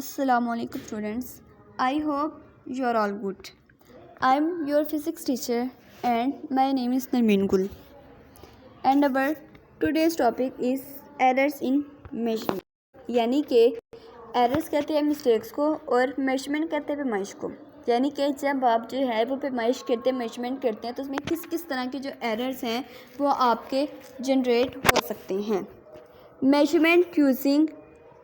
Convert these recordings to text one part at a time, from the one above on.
Assalamualaikum students. I hope you are all good. I am your physics teacher and my name is Narmeen Gul. And our today's topic is errors in measurement. यानी कि errors कहते हैं mistakes को और measurement कहते हैं पैमाइश को। यानी कि जब आप जो है वो पैमाइश करते हैं, मेजरमेंट करते हैं, तो उसमें किस किस तरह के जो एरर्स हैं वो आपके जनरेट हो सकते हैं। Measurement using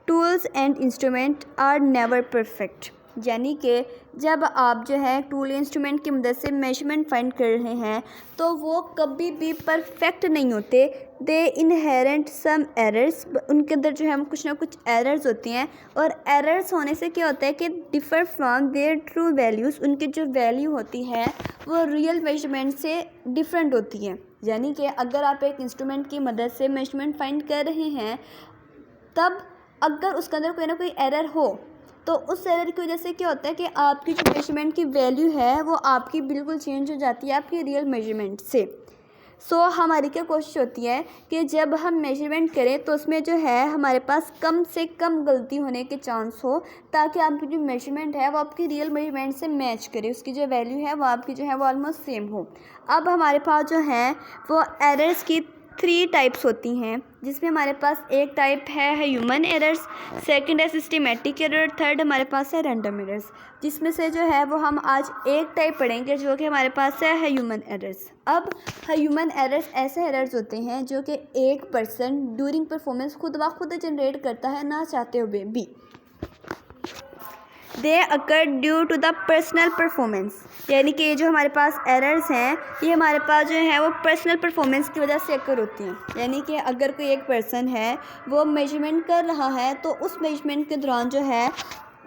tools and instrument are never perfect. यानी कि जब आप जो है टूल इंस्ट्रूमेंट की मदद से मेजरमेंट फाइंड कर रहे हैं तो वो कभी भी परफेक्ट नहीं होते। दे इनहेरेंट सम एरर्स, उनके अंदर जो है कुछ ना कुछ एरर्स होती हैं और एरर्स होने से क्या होता है कि differ from their true values, उनकी जो वैल्यू होती है वो रियल मेजरमेंट से डिफरेंट होती है। यानी कि अगर आप एक इंस्ट्रूमेंट की मदद से मेजरमेंट फाइंड कर रहे हैं तब अगर उसके अंदर कोई ना कोई एरर हो तो उस एरर की वजह से क्या होता है कि आपकी जो मेजरमेंट की वैल्यू है वो आपकी बिल्कुल चेंज हो जाती है आपकी रियल मेजरमेंट से। हमारी क्या कोशिश होती है कि जब हम मेजरमेंट करें तो उसमें जो है हमारे पास कम से कम गलती होने के चांस हो, ताकि आपकी जो मेजरमेंट है वो आपकी रियल मेजरमेंट से मैच करे, उसकी जो वैल्यू है वो आपकी जो है वो ऑलमोस्ट सेम हो। अब हमारे पास जो है वो एरर्स की 3 टाइप्स होती हैं, जिसमें हमारे पास एक टाइप है ह्यूमन एरर्स, सेकंड है सिस्टमेटिक एरर, थर्ड हमारे पास है रैंडम एरर्स। जिसमें से जो है वो हम आज एक टाइप पढ़ेंगे जो कि हमारे पास है ह्यूमन एरर्स। अब ह्यूमन एरर्स ऐसे एरर्स होते हैं जो कि एक पर्सन ड्यूरिंग परफॉर्मेंस खुद ब खुद जनरेट करता है ना चाहते हुए भी। They occur due to the personal performance. यानी कि ये जो हमारे पास एरर्स हैं ये हमारे पास जो है वो पर्सनल परफॉर्मेंस की वजह से अकर होती हैं। यानी कि अगर कोई एक पर्सन है वो मेजरमेंट कर रहा है तो उस मेजरमेंट के दौरान जो है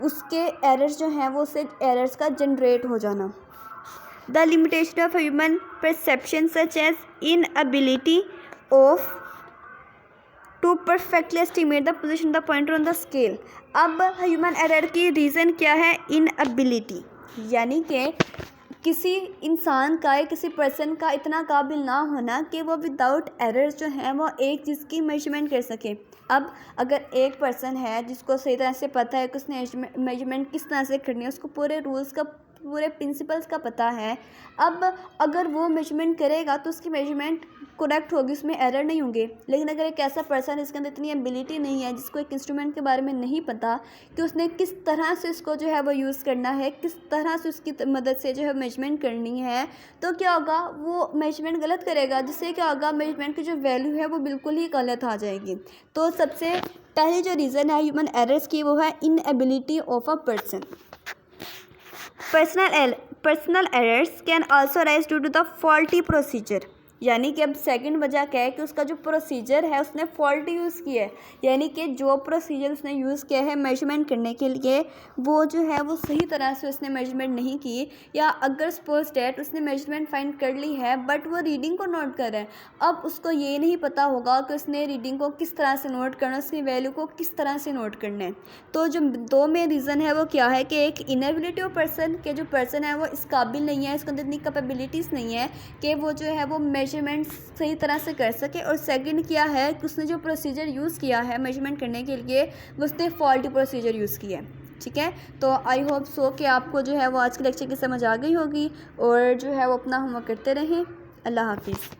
उसके एरर्स जो हैं वो उससे एरर्स का जनरेट हो जाना। The limitation of human perception such as inability of to perfectly estimate the position the pointer on the scale. अब ह्यूमन एरर की रीज़न क्या है? इनएबिलिटी। यानी कि किसी इंसान का या किसी पर्सन का इतना काबिल ना होना कि वो विदाउट एरर्स जो है वो एक चीज़ की मेजरमेंट कर सके। अब अगर एक पर्सन है जिसको सही तरह से पता है कि उसने मेजरमेंट किस तरह से करनी है, उसको पूरे रूल्स का, पूरे प्रिंसिपल्स का पता है, अब अगर वो मेजरमेंट करेगा तो उसकी मेजरमेंट करेक्ट होगी, उसमें एरर नहीं होंगे। लेकिन अगर एक ऐसा पर्सन जिसके अंदर इतनी एबिलिटी नहीं है, जिसको एक इंस्ट्रूमेंट के बारे में नहीं पता कि उसने किस तरह से इसको जो है वो यूज़ करना है, किस तरह से उसकी मदद से जो है मेजरमेंट करनी है, तो क्या होगा वो मेजरमेंट गलत करेगा, जिससे क्या होगा मेजरमेंट की जो वैल्यू है वो बिल्कुल ही गलत आ जाएगी। तो सबसे पहली जो रीज़न है ह्यूमन एरर्स की वो है inability of a person. Personal errors can also arise due to the faulty procedure। यानी कि अब सेकंड वजह क्या है कि उसका जो प्रोसीजर है उसने फॉल्टी यूज़ किया है। यानी कि जो प्रोसीजर उसने यूज़ किया है मेजरमेंट करने के लिए वो जो है वो सही तरह से उसने मेजरमेंट नहीं की, या अगर सपोज डेट उसने मेजरमेंट फाइंड कर ली है बट वो रीडिंग को नोट कर रहा है, अब उसको ये नहीं पता होगा कि उसने रीडिंग को किस तरह से नोट करना है, उसकी वैल्यू को किस तरह से नोट करना है। तो जो 2 में रीज़न है वो क्या है कि एक इनएबिलिटी ऑफ पर्सन, के जो पर्सन है वो इस काबिल नहीं है, इसके अंदर इतनी कैपेबिलिटीज़ नहीं है कि वो जो है वो मेजरमेंट सही तरह से कर सके, और सेकंड क्या है कि उसने जो प्रोसीजर यूज़ किया है मेजरमेंट करने के लिए वो उसने फॉल्टी प्रोसीजर यूज़ किया है। ठीक है, तो आई होप सो कि आपको जो है वो आज के लेक्चर की समझ आ गई होगी और जो है वो अपना होमवर्क करते रहें। अल्लाह हाफिज़।